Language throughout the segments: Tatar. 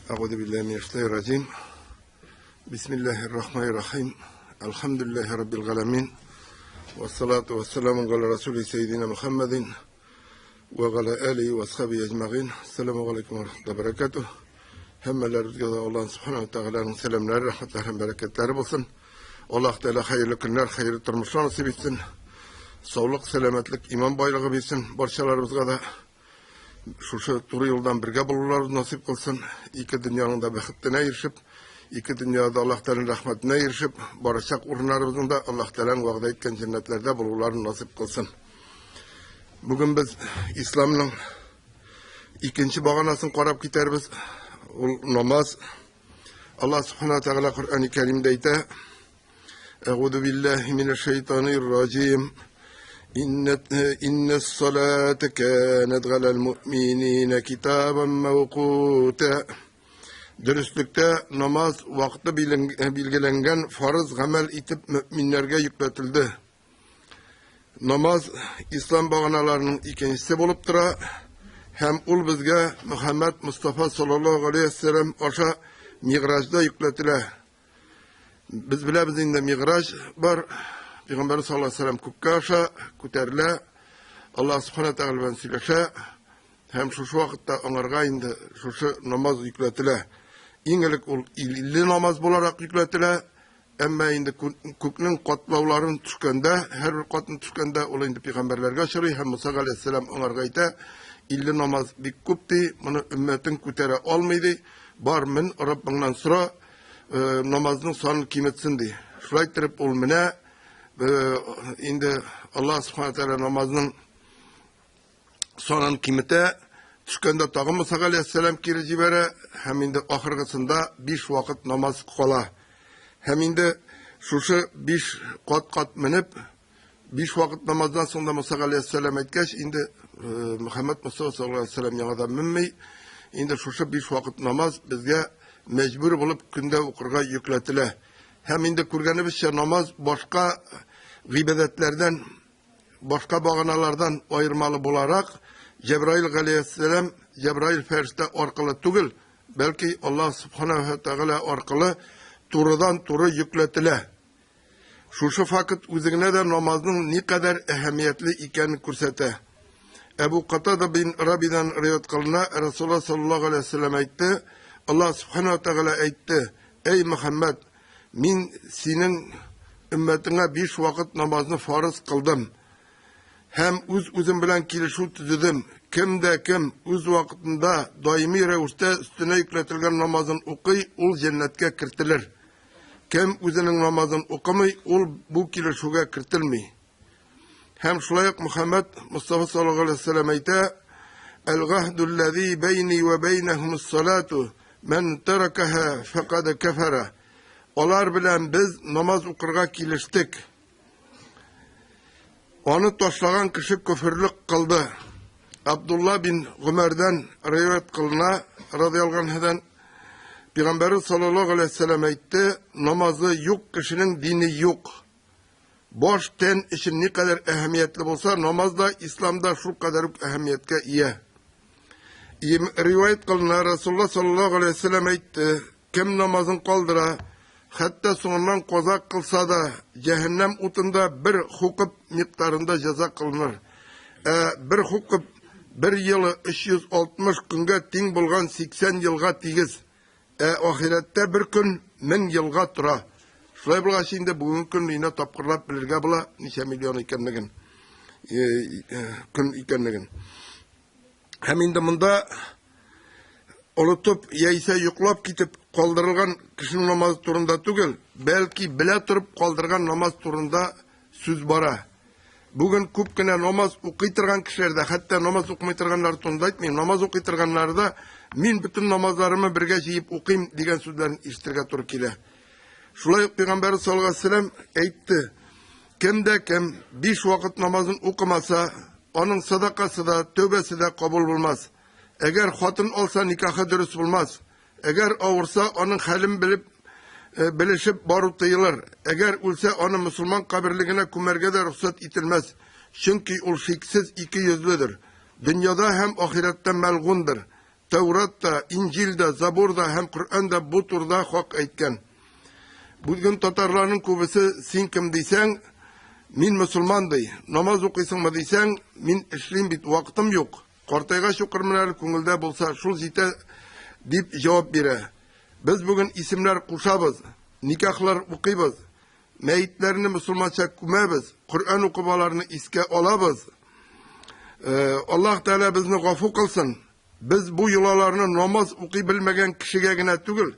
Euzu billahi mineşşeytanirracim. Bismillahirrahmanirrahim. Elhamdülillahi rabbil alamin. Ve salatu vesselamu ala Resulü seyyidina Muhammedin ve ala alihi ve ashabihi ecmaîn. Selamun aleyküm ve rahmetullahi ve berekatuh. Hemmelerinize Allah'ın subhanahu ve teala'nın selamları, rahmetleri, bereketleri olsun. Allah Teala hayırlı günler, hayırlı turmuşlar nasip etsin. Sağlık, selametlik, iman baylığı bilsin. Barşalarımızga da şu turu yoldan birge bulurlar nasip kılsın. İki dünyanın da bekitine erişip, iki dünyada Allah Teala'nın rahmetine erişip, barışak urunlarımızın da Allah Teala'nın vaada etken cennetlerde bulurlar nasip kılsın. Bugün biz İslam'ın ikinci bağanasını korap gitarız. Namaz. Allah Subhanahu Teala Kur'an-ı Kerim'de ise Euzu billahi mineşşeytanirracim. İnnes salate kânet alel mu'minîne kitâben mevkûte. Dürüstlükte namaz vakti bilgilengen farz amel itip müminlerge yükletildi. Namaz İslam bağınalarının ikincisi bolup tura. Hem ul bizge Muhammed Mustafa sallallahu aleyhi ve sellem aşa miğrajda yükletile. Biz bile bizinde miğraj var. Peygamber sallallahu aleyhi ve sellem kukka aşa kuterile. Allah subhanahu teala ben sileşe. Hem şu vakitte onarga indi şu namaz yükletile. İngelik ol illi namaz bularak yükletile. Ama indi kuknun katlavların tüşkende, her bir katın tüşkende ola indi peygamberlerge aşırı. Hem Musa aleyhisselam onarga ite. İlli namaz bir kupti, bunu ümmetin kutere olmaydı. Bar min Rabbından sonra namazın sonunu kıymetsin. Şurayı terip olmine, indi Allah subhanahu teala namazının sonunu kıymete, tüşkende tağı Musa aleyhisselam kirici vere, hem indi ahırgısında 5 vakit namaz kola. Hem indi şuşu 5 kat minip, 5 vakit namazdan sonra Musa aleyhisselam etkeş, indi Muhammed Mustafa sallallahu aleyhi ve sellem yanada minmey. Indi şuşu 5 vakit namaz bizge mecbur bulup günde okurga yükletile. Hem indi kurganibizce namaz başka gıybetlerden, başka bağınalardan ayırmalı bularak Cebrail aleyhisselam, Cebrail ferişte arkalı tugul, belki Allah subhanahu ve teala arkalı turudan turu yükletile. Şu vakit üzerine de namazın ne kadar ehemmiyetli iken kursete. Ebu Katada bin Rabi'den rivayet kılına Resulullah sallallahu aleyhi ve sellem aytti. Allah subhanahu teala aytti. Ey Muhammed, min senin ümmetine 5 vakit namazını farz kıldım. Hem özüm bilen kilişu tüzüdüm. Kim de kim öz vakitinde daimi revişte üstüne yükletilgen namazın okuy, ol cennetke kirtilir. Kim özünün namazın okumay, ol bu kilişuga kirtilmey. Hem şulayık Muhammed Mustafa sallallahu aleyhi ve sellem ayta El-gahdullezî beyni ve beynehumus-salatu men terakaha fekad kefere. Olar bilen biz namaz okurga kiliştik. Onu taşlagan kişi küfürlük kıldı. Abdullah bin Ömer'den rivayet kılına radıyallahu anh'den Peygamber sallallahu aleyhi ve sellem aytti, namazı yok kişinin dini yok. Boş ten için ne kadar ehemmiyetli olsa namazda İslam'da şu kadar ehemmiyetke iyi. Rivayet kılına Resulullah sallallahu aleyhi ve sellem aytti, kim namazın kaldıra, hatta sonundan kozak kılsa da cehennem utunda bir hukup miktarında ceza kılınır. Bir hukup bir yılı 360 günge ting bulgan 80 yılga tigiz. Ahirette bir gün 1000 yılga tura. Şulay bulga şimdi bugün gün yine tapkırlap bilirge bula nice milyon ikenligin. Gün ikenligin. Hem indi bunda olutup yaysa yuklap gitip kaldırılgan kişinin namaz turunda tugul, belki bile turup kaldırgan namaz turunda söz bara. Bugün köpkene namaz okuytırgan kişilerde, hatta namaz okumaytırganlar turunda aytmayayım, namaz okuytırganlarda min bütün namazlarımı birge jeyip okuyayım degan sözlerin iştirge tur kile. Şulay Peygamber sallallahu aleyhi ve sellem aytti, kimde kim 5 vakit namazın okumasa, onun sadakası da, tövbesi de kabul bulmaz. Eğer hatun olsa nikahı dürüst bulmaz. Eğer avursa onun halim bilişip barut deyilır. Eğer ölse onun Müslüman kabirliğine kümerge de ruhsat itilmez. Çünkü o şeksiz iki yüzlüdür. Dünyada hem ahirette melgundur. Tevrat'ta, İncil'de, Zabur'da hem Kur'an'da bu turda hak aytkan. Bugün Tatarların kubisi sen kim deysen, min Müslüman dey. Namaz okuysan mı deysen, min işleyim bit, vaktim yok. Kortayga şükürmeler kungulda bulsa, şul zite deyip cevap bire. Biz bugün isimler kuşabız, nikahlar okuyabız, meyitlerini Müslümança kumabız, Kur'an okumalarını iske olabız. Allah Teala bizni gafu kılsın. Biz bu yolalarını namaz okuyabilmegen kişiye gene tügül,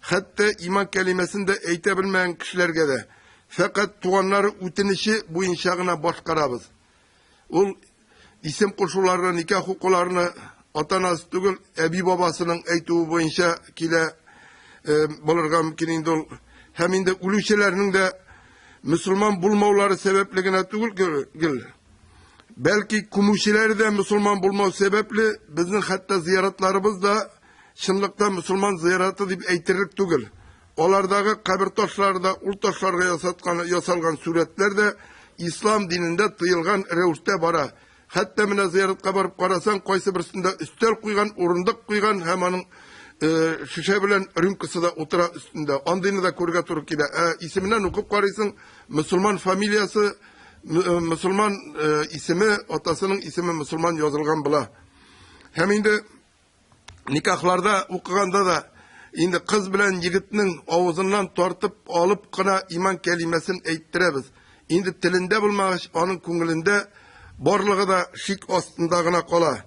hatta iman kelimesini de eytebilmeyen kişilerge de. Fakat tuğanları ütinişi bu inşağına başkarabız. Ol isim koşullarını, nikah hukularını atanası tügül, ebi babasının eytuğu boyunca kile bulurga mümkün ol. Hem de ülüşelerinin de Müslüman bulmavları sebepligine tügül gül. Belki kumuşileri de Müslüman bulma sebepli bizim hatta ziyaretlerimiz da şınlıkta Müslüman ziyareti deyip eytirlik tügül. Olardaki kabir taşlarda, ul taşlarga yasalgan suretler de İslam dininde tıyılgan revuşta bara. Hatta mine ziyaretke barıp karasan koysa birisinde üstel kuygan, urundak kuygan hemanın şişe bilen rünkısı da otura üstünde. Andini da kurga turuk gibi. İsiminden okup karıysın Müslüman familyası, Müslüman ismi, atasının ismi Müslüman yazılgan bula. Hem indi nikahlarda okuganda da indi kız bilen yigitinin ağzından tartıp alıp kına iman kelimesini eyttirebiz. Indi tilinde bulmağış onun kungulinde barlığı da şik astındağına kola.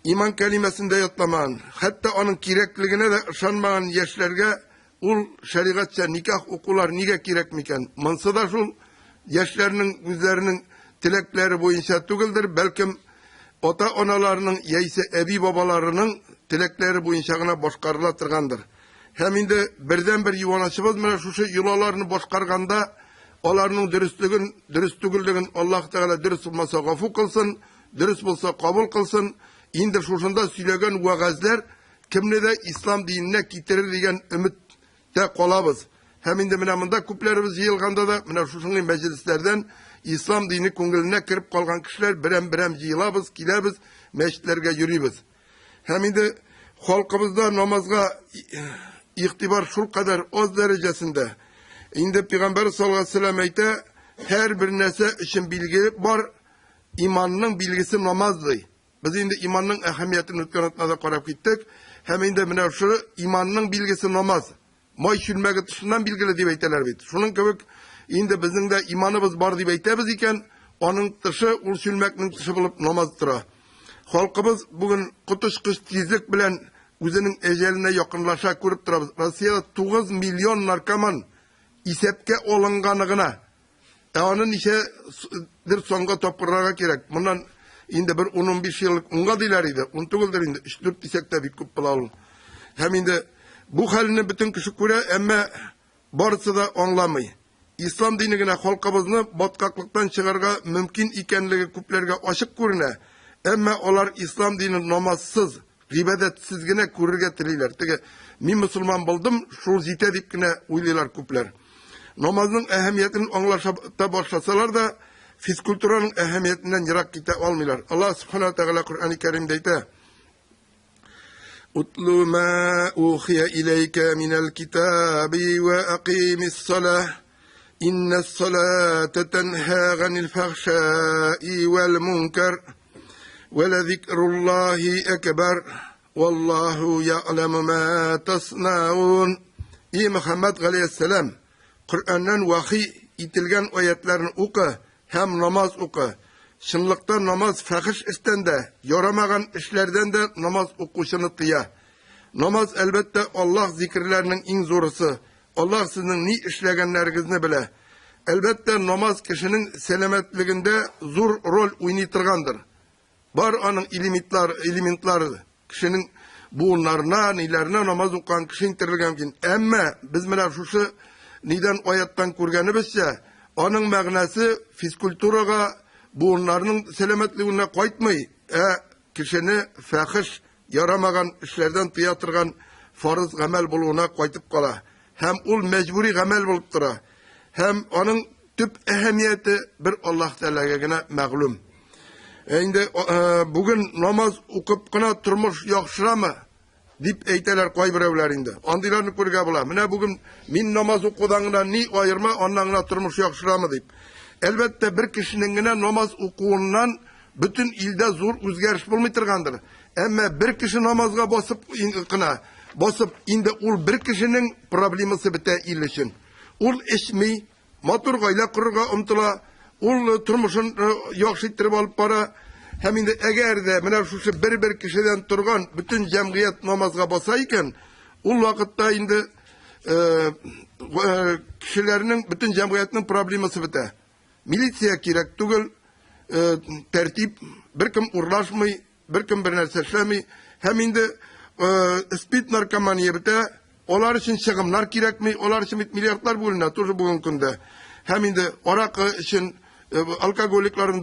İman kelimesini de yatlaman, hatta onun kirekligine de ışanmayan yaşlarga ul şeriatça nikah okular niye kirekmiken? Mansı da şul yaşlarının yüzlerinin tilekleri boyunca tügüldür. Belki ota onalarının yeyse ebi babalarının tilekleri boyunca boşkarılatırgandır. Hem indi birden bir yuvanaşımız mı şu yulalarını boşkarganda onların dürüstlüğün Allah Teala dürüst olmasa gafu kılsın, dürüst olsa kabul kılsın. İndi şuşunda söylegen vaazlar kimle de İslam dinine getirir diyen ümitte kolabız. Hem indi minamında kuplerimiz yığılganda da mina şuşunun meclislerden İslam dini kungulüne kirip kalgan kişiler birem yığılabız, kilabız, meşitlerge yürüyübüz. Hem indi halkımızda namazga iktibar şul kadar az derecesinde. İndi Peygamber sallallahu aleyhi ve sellem eyte her bir nese için bilgi var, imanının bilgisi namazdır. Biz indi imanның әһәмиятен үткән атнада карап киттек. Һәм инде менә шу иманның билгесе намаз. Май шүлмәге тышыннан билгеле дип әйтәләр бит. Шуның кебек инде безнең дә иманыбыз бар дип әйтәбез икән, аның тышы ул шүлмәкнең тышы булып намаз тора. Халкыбыз бүген кутышкыч тизлек белән үзенең әҗәленә якынлаша күреп торабыз. Россиядә 9 миллион наркоман исәпкә алынганы гына. Аны ничәдер соңга тапкырырга кирәк. Моннан indi bir 10-15 yıllık unga diler idi. Untuguldur indi. 3-4 disek de bir kup bulalım. Hem indi bu halini bütün kişi göre ama barısı da anlamıyor. İslam dinine halkımızını batkaklıktan çıkarga mümkün ikenligi kuplerge açık görüne. Ama onlar İslam dini namazsız, gibedetsizgine kururge tiriler. Tege min Müslüman buldum, şu zite dipkine uylular kupler. Namazın ehemmiyetini anlaşıp başlasalar da fiskültürünün ehemmiyetinden yırak gite olmuyorlar. Allah subhanahu teala Kur'an-ı Kerim'de ise Utlu ma uhiye ileyke minel kitabi ve akimis salah innes salate tenha ganil fahşai vel munkar ve le zikrullahi ekber vallahu ya'lemu ma tasnaun. İyi Muhammed Aleyhisselam Kur'an'dan vahiy itilgen ayetlerini oku. Hem namaz oku. Şınlıkta namaz fahiş işten de, yoramagan işlerden de namaz okuşunu tıya. Namaz elbette Allah zikirlerinin en zorusu. Allah sizin ni işlegenlerinizni bile. Elbette namaz kişinin selametliğinde zor rol oynaytırgandır. Bar anın elementleri. Kişinin buğunlarına, nilerine namaz okuyan kişinin tirilgen. Ama biz mele şuşu niden ayettan kurganibizse, onun məğnəsi fiskülturaga buğunlarının selametliğine koytmay. Kişini fahiş yaramagan işlerden tiyatırgan farız gamel buluğuna koytup kala. Hem ol mecburi gamel bulup tura. Hem onun tüp ehemmiyeti bir Allah Teala'ya mağlum. Şimdi bugün namaz okup kına turmuş yakşıra mı? Dip eyteler kaybirebilir indi. Andilarını kurga bula. Mine bugün min namaz okudanına ni ayırma, ondan turmuş yakşıramı deyip. Elbette bir kişinin namaz okuğundan bütün ilde zor özgeriş bulmaytırgandır. Ama bir kişi namazga basıp indi ul bir kişinin problemisi bite il için. Ul içmi, matur gayla kurga umtula, ul turmuşun yakşittirip alıp para, hem indi eğer de mine şu bir kişiden turgan bütün cemiyet namazga basayken, ul vakitte indi kişilerinin bütün cemiyetinin problemisi bite. Milisiya kirek tugul, tertip, bir kim uğraşmay, bir kim bir nerse işlemay, hem indi speed narkomaniye bite, onlar için çıkımlar kirekmi, onlar için milyarlar bulunur, tuzlu bugün günde. Hem indi orak için, alkoliklerin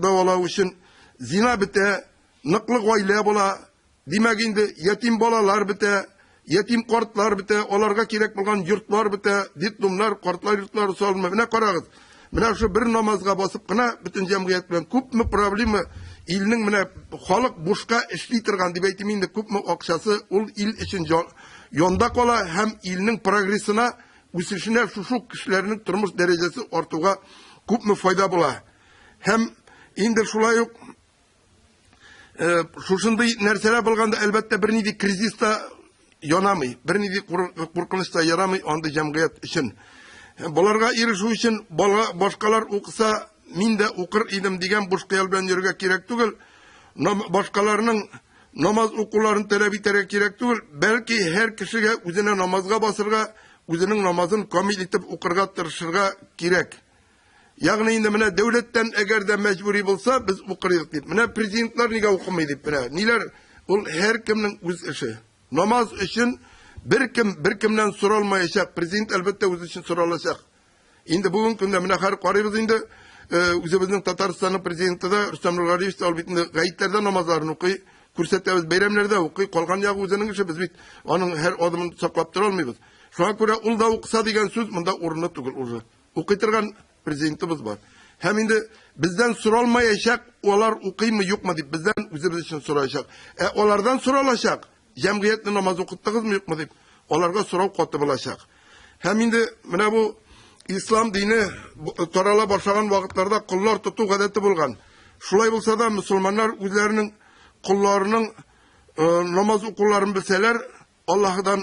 davalağı için zina bite, nıklık vaylaya bola, demek indi yetim bolalar bite, yetim kortlar bite, onlarga kirek bulgan yurtlar bite, ditlumlar, kortlar, yurtlar solma, ne karağız. Mine şu bir namazga basıp kına bütün cemiyet bilen köp mü problemi ilinin mine halk boşka işleytirgan dip eytim indi köp mü akşası ol il için yonda kola hem ilinin progresine üsüşüne şu kişilerinin turmuş derecesi ortuğa köp mü fayda bula. Hem indi şulay yok şuşunday nerseler bulganda elbette bir nidi krizista yonamay, bir nidi kurkınışta yaramay andı cemiyet için. Bularga erişu için başkalar okusa min de okur idim degen boş kıyal bilen yürüge kirek tugul. Başkalarının namaz okularını talep iterek kirek tugul. Belki her kişiye üzerine namazga basırga, üzerinin namazın kamil itip okurga tırışırga kirek. Yani indi mine devletten eğer de mecburi bulsa biz okuruyorduk deyip. Mine prezidentler niga okumaydık mine. Niler? Ol her kiminin öz işi. Namaz için bir kimden sorulmayacak. Prezident elbette öz için sorulacak. Indi bugün günde mine her qarayız indi özümüzün Tataristan'ın prezidenti de Rüstem Nurgaliyev de albetinde gayitlerde namazlarını okuy, kürsütteyiz, bayramlarda okuy, kolgan yağı özünün işi biz bit. Onun her adımını saklap duralmayız. Şuna göre ul da okusa degen söz mında orunda tugul urdu. Okuytırgan prezidentimiz var. Hem indi bizden sorulmayacak, olar okuy mu yok mu deyip bizden özümüz için soracak. Olardan sorulacak. Cemiyetli namaz okuttınız mı yok mu deyip olarga sorav kotu bulacak. Hem indi mine bu İslam dini tarala başlayan vakitlerde kullar tutu gadeti bulgan. Şulay bulsa da Müslümanlar üzerinin kullarının namaz okullarını bilseler Allah'tan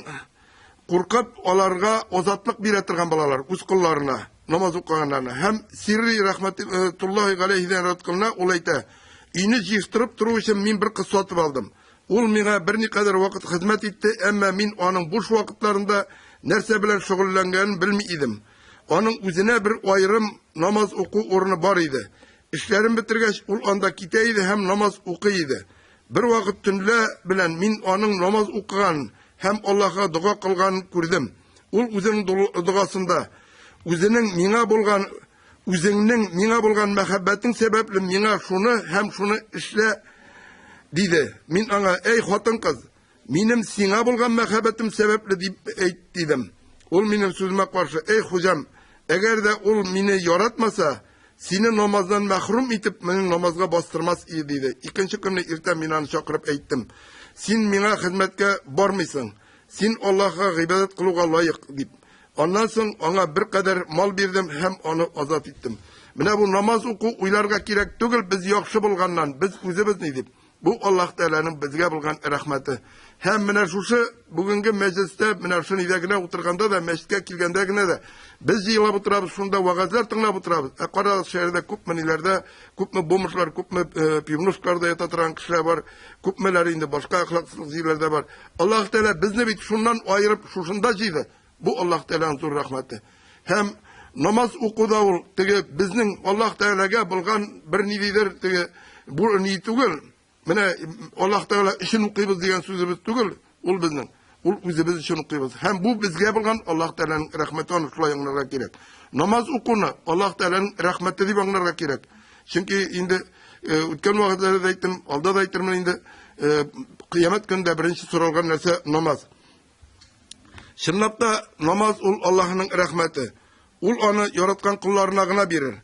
korkup onlarga ozatlık bir etirgan balalar uz kullarına namaz okuyanlarına. Hem sirri rahmetullahi aleyhiden ratkılına olayta. İni ciftirip turu için min bir kız satıp aldım. Ol mine bir ne kadar vakit hizmet etti ama min onun boş vakitlerinde nerse bilen şugullengen bilmiydim. Onun üzerine bir ayrım namaz oku orunu var idi. İşlerim bitirgeç ul anda kiteydi hem namaz okuydu. Bir vakit tünle bilen min onun namaz okugan hem Allah'a dua kılgan kürdüm. Ul üzerinin duasında üzerinin mina bulgan mehabbetin sebeple mina şunu hem şunu işle dedi. Min ana ey hatın kız minim sina bulgan mehabbetim sebeple deyip dedim. Ol benim sözüme karşı ey hocam eğer de ol beni yaratmasa seni namazdan mahrum etip benim namazga bastırmaz iyi dedi. İkinci günü irten beni çakırıp ettim. Sen bana hizmetke barmısın. Sen Allah'a ibadet kılığa layık deyip. Ondan sonra ona bir kadar mal verdim hem onu azat ettim. Mine bu namaz oku uylarga kirek tugul biz yakşı bulgandan biz özümüz ne deyip. Bu Allah Teala'nın bizge bulgan rahmeti. Hem mine şuşu bugünkü mecliste mine şunu idegine oturganda da mecliste kilgendegine de biz yılab oturabız şunda vaazlar tınlab oturabız. Kara şehirde küp menilerde küp mü bomuşlar, küp mü pivnuşlarda yatatıran kişiler var. Küp meler indi başka ahlaksızlık yerlerde var. Allah Teala bizni bit şundan ayırıp şuşunda ciydi. Bu Allah Teala'nın zor rahmeti. Hem namaz okuda ol bizning Allah Teala'ga bulgan bir nididir bu niyetugul. Mine Allah Teala işin okuyuz diyen sözümüz tugul. Ol bizning. Ol özümüz için okuyuz. Hem bu bizge bulgan Allah Teala'nın rahmetini şulayınlarga gerek. Namaz okuna Allah Teala'nın rahmeti deyip anlarga gerek. Çünkü indi ötken vakitlerde de ayttim, alda da aytırmın indi kıyamet günde birinci sorulgan nerse namaz. Şınlapta namaz ol Allah'ın rahmeti. Ol onu yaratkan kullarına gına verir.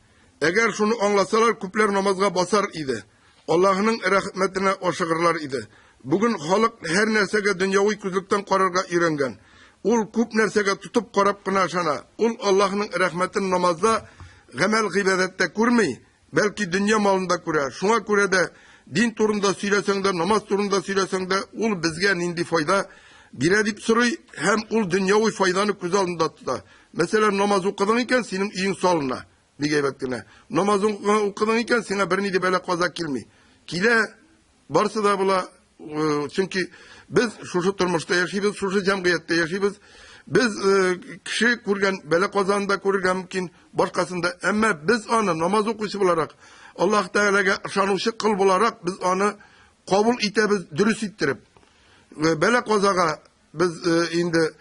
Eğer şunu anlasalar küpler namazga basar idi. Allah'ın rahmetine aşığırlar idi. Bugün halk her nersege dünyavi küzlükten kararga öğrengen. Ul küp nersege tutup karab kına aşana. Ul Allah'ın rahmetini namazda, gamel gıybedette kurmay, belki dünya malında kurar. Şuna göre de din turunda söylesen de, namaz turunda söylesen de, ul bizge nindi fayda biredip soruy, hem ul dünyavi faydanı göz alında tutar. Mesela namaz okudun iken senin iyin salına, bir gaybettine. Namaz okudun iken sana birini de böyle kaza kilmi. Kile, varsa da bula, çünkü biz şu turmuşta yaşayız, şu cemiyette yaşayız. Biz kişi kurgan, böyle kazanda kurgan mümkün başkasında. Ama biz onu namaz okuyucu olarak, Allah Teala'ya şanışı kıl olarak biz onu kabul itemiz, dürüst ittirip. Böyle kazaga biz indi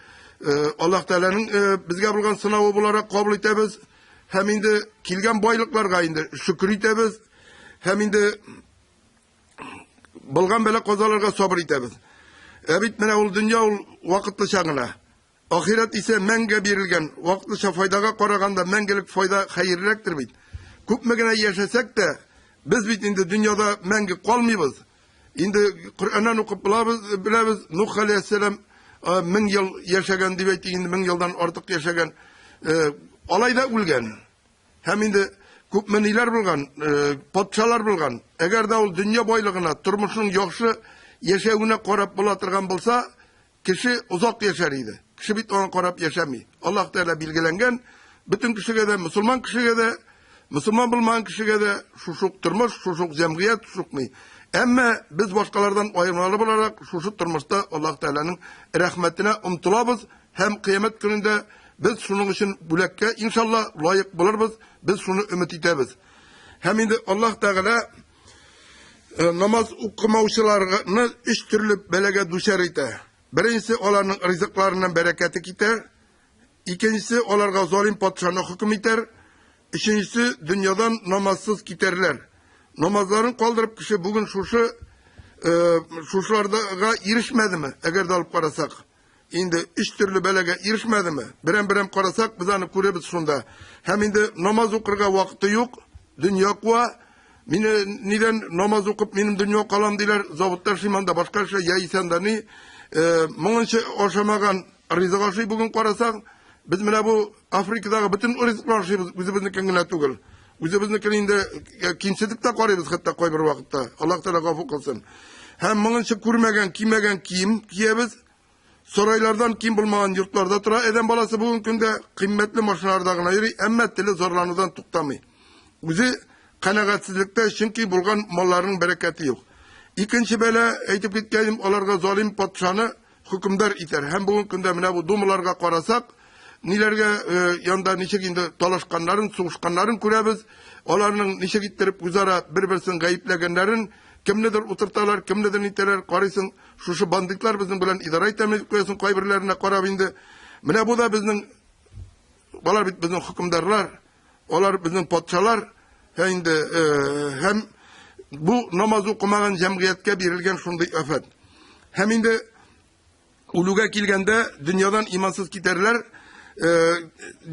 Allah Teala'nın bizge bulgan sınavı olarak kabul itemiz. Hem indi kilgen baylıklarga indi şükür itemiz. Hem indi bulgan böyle kazalarga sabır itemiz. Evet, mene ol dünya ol vakıtlı şağına. Ahiret ise menge birilgen, vakıtlı faydaga karaganda mengelik fayda hayırlıktır bit. Küpmegene yaşasak da biz bit indi dünyada menge kalmayız. Indi Kur'an'dan okup biliriz Nuh Aleyhisselam 1000 yıl yaşagan diyet indi 1000 yıldan artık yaşagan alayda ulgen. Hem indi küpmeniler bulgan, patşalar bulgan. Eğer da ol dünya boylığına turmuşun yoksa yaşayına karab bulatırgan bolsa kişi uzak yaşar idi. Kişi bit ona karab yaşamay. Allah Teala bilgilengen bütün kişiye de Müslüman kişiye de Müslüman bulmayan kişiye de şuşuk turmuş, şuşuk cemiyet şuşukmay. Ama biz başkalardan ayrılmalı olarak şu turmuşta Allah Teala'nın rahmetine umtulabız. Hem kıyamet gününde biz şunun için bülekke inşallah layık buluruz. Biz şunu ümit ederiz. Hem indi Allah Teala namaz okumavçılarını üç türlü belege düşer ite. Birincisi onların rızıklarının bereketi gider. İkincisi onlarga zalim patşanı hüküm iter. Üçüncüsü dünyadan namazsız giderler. Namazların kaldırıp kişi bugün şuşlarda erişmedi mi? Eğer de alıp karasak. Indi üç türlü belege erişmedi mi? Birem karasak biz onu kuruyuz şunda. Hem indi namaz okurga vakti yok. Dünya kuva. Neden namaz okup benim dünya kalam diler. Zabıtlar şimanda başka şey ya isanda ni. Mınınçı oşamagan rızığa şey bugün karasak. Biz mine bu Afrika'da bütün rızıklar şeyimiz. Bizimizin kendine tugul. Bizimizin indi kimselikte koyuyoruz hatta koy bir vakitte. Allah Teala gafur kılsın. Hem mınınçı kurmagan, kiymegen kiyemiz. Saraylardan kim bulmagan yurtlarda tura. Eden balası bugün günde kıymetli maşınlardağına yürü. Emmettili zorlanıdan tuktamay. Bizi kanagatsizlikte çünkü bulgan malların bereketi yok. İkinci böyle eğitip gitkelim onlarga zalim patşanı hükümdar iter. Hem bugün günde mine bu dumularga karasak nilerge yanda nişe indi talaşkanların, soğuşkanların kurabız. Onların nişe gittirip güzara bir-birisini gayiplegenlerin kimnedir oturtalar, kimnedir niteler karısın. Şu banditlar bizim bilen idare etemeyip koyasın kaybirlerine karab indi. Mine bu da bizim hükümdarlar, onlar bizim patşalar. Hem bu namaz okumagan cemiyetke birilgen şunday afet. Hem indi uluga kilgende dünyadan imansız giderler.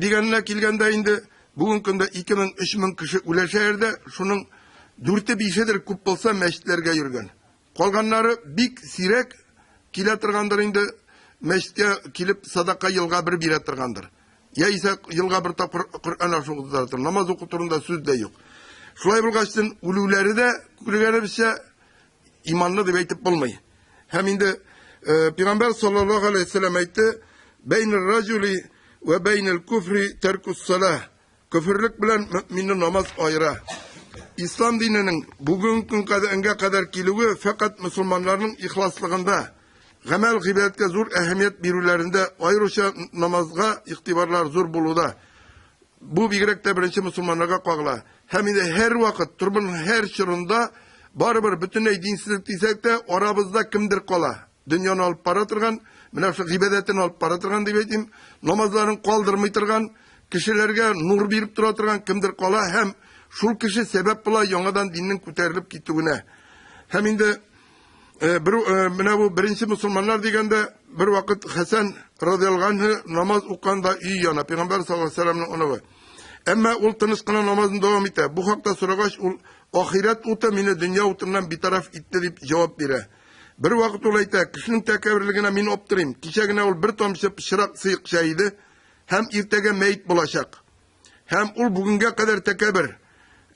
Digenine kilgende indi bugün günde 2000-3000 kişi ulaşırdı. Şunun dürtte bir şeydir kup olsa meşitlerge yürgen. Kolganları bik sirek kilettirgandır indi meşitke kilip sadaka yılga bir ettirgandır. Ya ise yılga bir ta Kur'an aşıqıdır. Namaz okuturunda söz de yok. Şulay bulgaçtın uluları da kulügene bir şey imanlı da beytip bulmayı. Hem indi Peygamber sallallahu aleyhi ve sellem ayette beynir raculi ve beynil küfri terkus salah. Küfürlük bilen müminin namaz ayıra. İslam dininin bugünkü kadar kiluğu fakat Müslümanların ihlaslığında, gamel gıybetke zor ehemmiyet birülerinde ayrıca namazga iktibarlar zor buluda. Bu birekte birinci Müslümanlara kağla. Hem de her vakit turbanın her şırında barbar bütün dinsizlik diysek de aramızda kimdir kola. Dünyanı alıp para tırgan, münafık ibadetini alıp para tırgan diyeyim. Namazların kaldırmay tırgan, kişilerge nur birip tırgan kimdir kola. Hem şul kişi sebep bula yangadan dinin küterilip gittiğine. Hem de bu birinci Müslümanlar degende bir vakit Hasan radıyallahu anh namaz okanda iyi yana. Peygamber sallallahu aleyhi ve sellem'in onu var. Ama ol tınışkına namazın devam ete. Bu hakta soragaş ol ahiret uta mine dünya utundan bir taraf itti deyip cevap bire. Bir vaqt ул әйтә, кешенең тәкәбберлегенә мин аптырыйм. Кичә генә ул бер тамчы пычрак сыйык чәйде, һәм иртәгә мәйт булачак. Һәм ул бүгенгә кадәр тәкәббер.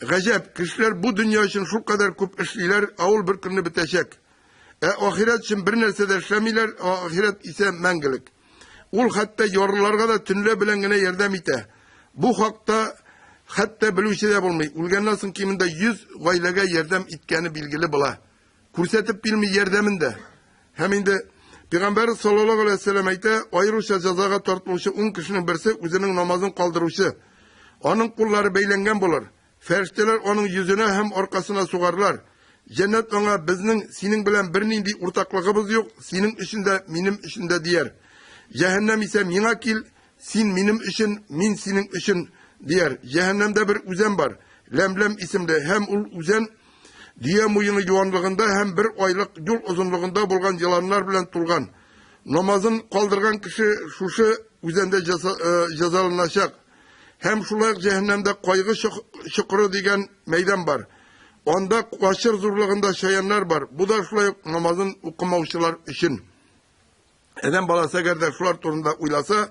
Гаҗәп, кешеләр бу дөнья өчен шул кадәр күп эшлиләр, ул бер көнне бетәчәк. Ахират өчен бер нәрсә дә эшләмиләр, ахират исә мәңгелек. Ул хәтта ярлыларга да төнлә белән генә ярдәм итә. Бу хакта хәтта белүче дә булмый. Үлгәннән соң кимендә 100 гаиләгә ярдәм иткәне билгеле була. Күрсәтеп билми ярдәмен дә. Һәм инде Пәйгамбәр саллаллаһу алейһи ва сәллям әйтә, аеруча җәзага тартылучы 10 кешенең берсе үзенең намазын калдыручы. Аның куллары бәйләнгән булыр. Фәрештәләр аның йөзенә һәм аркасына сугарлар. Җәннәт аңа безнең синең белән бернинди уртаклыгыбыз юк, синең өчен дә, минем өчен дә дияр. Җәһәннәм исә миңа кил, син минем өчен, мин синең өчен дияр. Җәһәннәмдә бер үзән бар, Ләмләм исемле, һәм ул үзән дия муены юанлыгында һәм бер айлык юл озынлыгында булган йыланнар белән тулган. Намазын калдырган кеше шушы үзәндә җәзаланачак. Һәм шулай җәһәннәмдә кайгы чокыры дигән мәйдан бар. Анда кашыр зурлыгында шаяннар бар. Бу да шулай намазын укымаучылар өчен. Әдәм баласы әгәр дә шулар турында уйласа,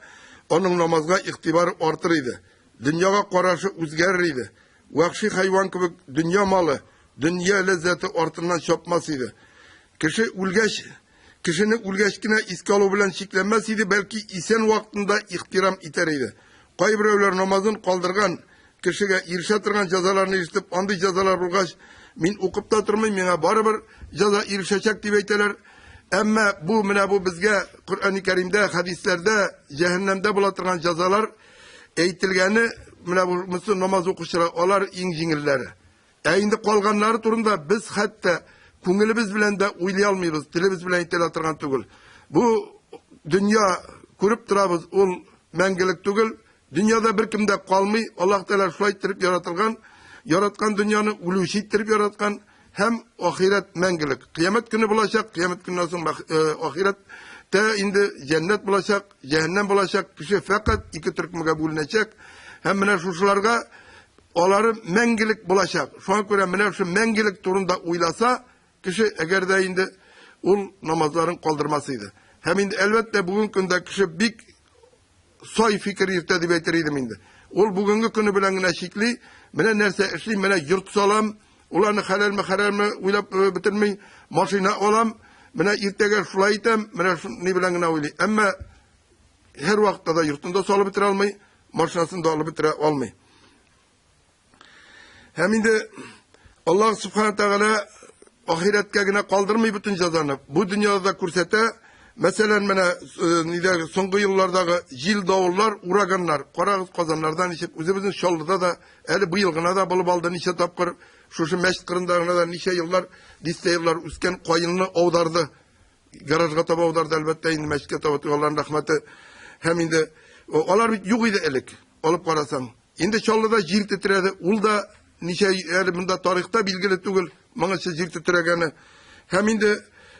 аның намазга игътибары артыр иде. Дөньяга карашы үзгәрер иде. Вахши хайван кебек дөнья малы, дөнья ләззәте артыннан чапмас иде. Кешене үлгәч кенә искә алу белән шикләнмәс иде, бәлки исән вакытында ихтирам итәр иде. Кайберәүләр намазын калдырган кешегә ирешә торган җәзаларны ишетеп, андый җәзалар булгач, мин укып та тормыйм, миңа барыбер җәза ирешәчәк дип әйтәләр. Әмма бу менә бу безгә Коръән-и Кәримдә, хәдисләрдә җәһәннәмдә була торган җәзалар әйтелгәне, менә бу мөслим намаз укучылар, алар иң җиңелләре. Инде калганнары турында без хәтта күңелебез белән дә уйлый алмыйбыз, телебез белән әйтә торган түгел. Бу дөнья күреп торабыз, ул мәңгелек түгел. Дөньяда бер кем дә калмый, Аллаһ Тәгалә шулай итеп яратылган, яраткан дөньяны үлүче итеп яраткан, һәм ахират мәңгелек. Кыямәт көне булачак, кыямәт көннән соң ахиратта инде җәннәт булачак, җәһәннәм булачак, кеше фақат ике төркемгә бүленәчәк, һәм менә шушыларга алары мәңгелек булачак. Шуңа күрә менә шу мәңгелек турында уйласа, кеше әгәр дә инде ул намазларын калдырмас иде. Һәм инде әлбәттә бүгенге көндә кеше бик сай фикер йөртә дип әйтер идем инде. Ул бүгенге көне белән генә шикли, менә нәрсә эшлим, менә йорт салам, уларны хәләлме, хәрәмме уйлап бетермей, машина алам, менә иртәгә шулай итәм, менә ни белән генә уйлый. Әмма һәр вакытта да йортында салып бетерә алмый, машинасын да алып бетерә алмый. Һәм инде Аллаһ Субхана Тәгалә ахиратка гына калдырмый бөтен җәзаны. Бу дөньяда күрсәтә. Мәсәлән, менә соңгы еллардагы җил, давыллар, ураганнар, карагыз Казаннардан ишеп, үзебезнең Чаллыда да, әле быел гына да булып алды, ничә тапкыр, шушы мәчет кырында гына да ничә еллар, дистә еллар үскән каенны аударды. Гаражга таба аударды, әлбәттә, инде мәчеткә таба Аллаһның рәхмәте. Һәм инде алар бит юк иде элек, алып карасаң. Инде Чаллыда җир тетрәде, ул да ничә әле монда тарихта билгеле түгел, моңынча җир тетрәгәне. Һәм инде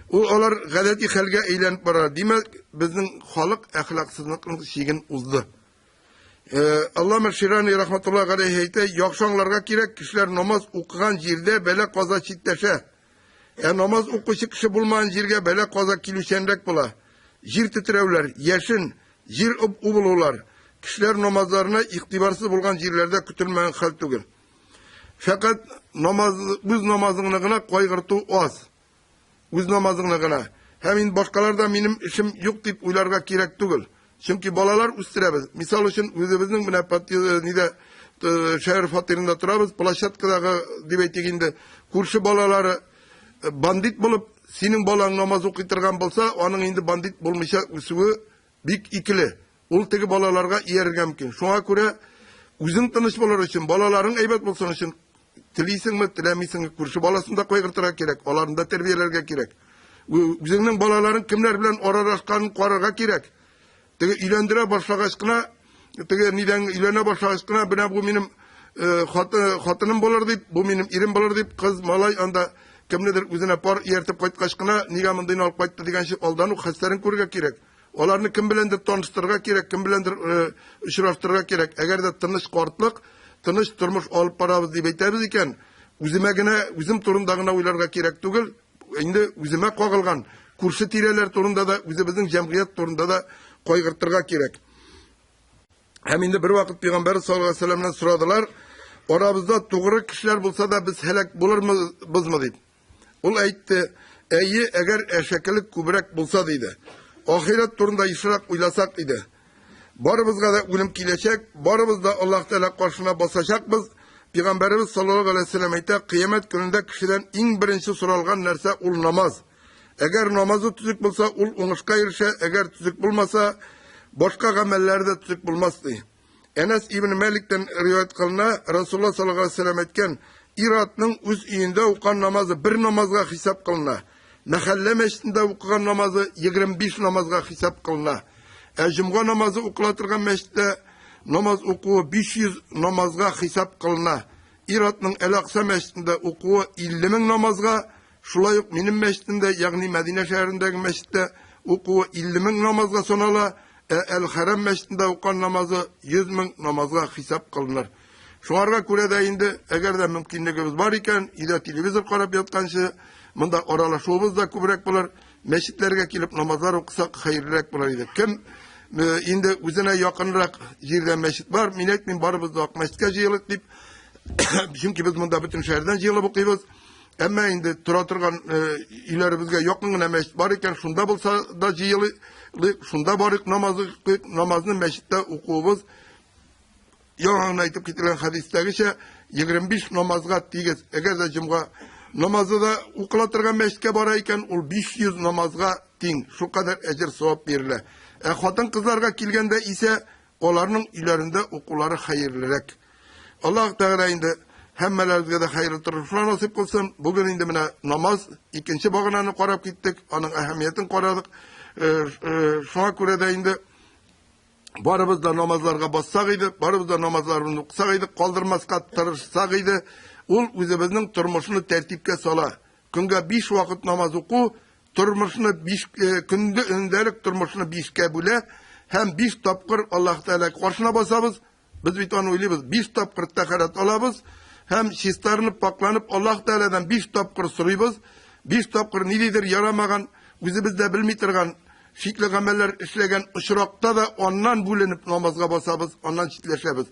алар гадәти хәлгә әйләнеп бара. Димәк, безнең халык әхлаксызлыкның шиген узды. Аллама Ширани рахматуллаһи алейһи әйтә, яхшы аңларга кирәк, кешеләр намаз укыган җирдә бәла каза читтәшә. Намаз укучы кеше булмаган җиргә бәла каза килүчәнрәк була. Җир тетрәүләр, яшен, җир убылулар, кешеләр намазларына игътибарсыз булган җирләрдә көтелмәгән хәл түгел. Фақат үз намазыңны гына кайгырту аз. Үз намазыңны гына. Һәм инде башкаларда минем эшем юк дип уйларга кирәк түгел. Чөнки балалар үстерәбез. Мисал өчен, үзебезнең менә шәһәр фатирында торабыз, площадкадагы дип әйтик инде, күрше балалары бандит булып, синең балаң намаз укый торган булса, аның инде бандит булмыйча үсүе бик икеле. Ул теге балаларга иярергә мөмкин. Шуңа күрә үзең тыныч булыр өчен, балаларың әйбәт булсын өчен, телисеңме, теләмисеңме, күрше баласын да кайгыртырга кирәк, аларны да тәрбияләргә кирәк. Үзеңнең балаларың кемнәр белән аралашканын карарга кирәк. Теге өйләндерә башлагач кына, теге нидән өйләнә башлагач кына, менә бу минем хатыным булыр дип, бу минем ирем булыр дип, кыз, малай анда кемнедер үзенә пар ияртеп кайткач кына, нигә мондый алып кайтты дигәнчә алдану хәстәрен күрергә кирәк. Аларны кем беләндер таныштырырга кирәк, кем беләндер очраштырырга кирәк. Әгәр дә тыныч картлык, тыныч тормыш алып барабыз дип әйтәбез икән, үземә генә, үзем турында гына уйларга кирәк түгел, Indi üzüme kagılgan kurşı tireler turunda da üzümüzün cemiyet turunda da koygırtırga gerek. Hem indi bir vakit Peygamber sallallahu aleyhi ve sellem'den soradılar. Oramızda doğru kişiler bulsa da biz helak bulur mu deyip. Ol aytdı. Eyi eğer eşekilik kübrek bulsa deydi. Ahiret turunda işarak uylasak idi. Barımızga da ölüm kilecek. Barımız da Allah Teala karşına basacakmız. Peygamberimiz sallallahu aleyhi ve sellem aytdı. Kıyamet gününde kişiden en birinci sorulgan nerse ol namaz. Eğer namazı tüzük bulsa ol oңuşka erişe. Eğer tüzük bulmasa başka amellerde tüzük bulmaz diye. Enes İbn Malik'ten rivayet kılına Resulullah sallallahu aleyhi ve sellem etken İrat'nın üz iyinde okuyan namazı bir namazga hesap kılına. Mahalle meşrinde okuyan namazı 25 namazga hesap kılına. Cumga namazı okulatırgan meşritte namaz okuğu 500 namazga hesap kılına. İrat'ın El-Aqsa meşrinde okuğu 50 bin namazga, şulay benim meşrinde yani Medine şehrindeki meşritte okuğu 50 bin namazga sonala. El-Haram meşrinde okuyan namazı 100 bin namazga hesap kılınır. Şuarga göre de indi, eğer de mümkünlüğümüz var iken, ida televizor karab yatkanşı, bunda oralaşığımız da kübrek bular, meşitlerge gelip namazlar okusak hayırlırek bular idi. Kim indi üzerine yakınırak yerde meşit var, minetmin barımızda ok meşitke jıyılık deyip, çünkü biz bunda bütün şehirden jıyılıp okuyuz. Ama indi turatırgan ilerimizge yakınına meşit var iken, şunda bulsa da jıyılık, şunda barık namazını meşitte okuyuz. Yoğun aytıp getiren hadisteki şey 25 namazga tigiz. Eğer de cumga namazı da okulatırgan meşitke barayken ol 500 namazga ting. Şu kadar ecir sevap verile. Hatın kızlarga kilgende ise onların ilerinde okuları hayırlırek. Allah Teala indi hemmelerine de hayırlı tırışlar nasip kılsın. Bugün indi mine namaz ikinci bağınanı korap gittik. Onun ehemmiyetini koradık. Şuna göre de indi barımız da namazlarga bassak idi, barımız da namazlarını okusak idi, kaldırmazka tırışsak idi. Ol üzümüzün turmuşunu tertipke sala. Künge 5 vakit namaz oku, turmuşunu künde öndelik turmuşunu 5'ke bile, hem 5 tapkır Allah Teala karşına basabız. Biz bir tane oyluyuz, 5 tapkır teharet alabız. Hem şistarinip paklanıp Allah Teala'dan 5 tapkır soruyuz. 5 tapkır nididir yaramagan, üzümüzde bilmitirgan, şikli ameller işlegen ışırakta da ondan bulenip namazga basabız, ondan çitleşebiz.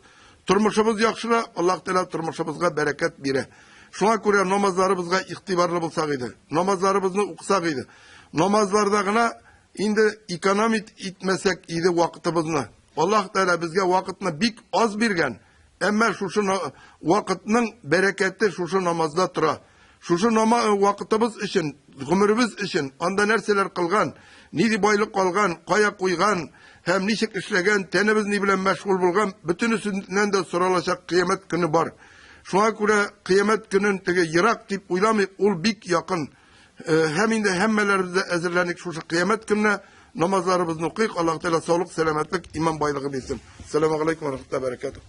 Turmuşumuz yakşıra, Allah Teala turmuşumuzga bereket bire. Şuna göre namazlarımızga ihtibarlı bulsak idi. Namazlarımızı okusak idi. Namazlardagına indi ekonomik itmesek idi vakitimizni. Allah Teala bizge vakitini bik az birgen. Ama şu vakitinin bereketi şu namazda tura. Şu vakitimiz için, ömrümüz için, anda nerseler kılgan, nidi baylık kalgan, kaya koygan, hem nişik işlegen, tenimiz ni bilen meşgul bulgan, bütün üstünden de soralaşak kıyamet günü var. Şuna göre kıyamet günün yırak deyip uylamayıp, ol bik yakın. Hem indi hemmelerimizde ezirlenik şu kıyamet gününe namazlarımızı okuyuk. Allah Teala sağlık, selametlik, iman baylığı bilsin. Selamun Aleyküm ve Rahmetullahi ve Berekatuhu.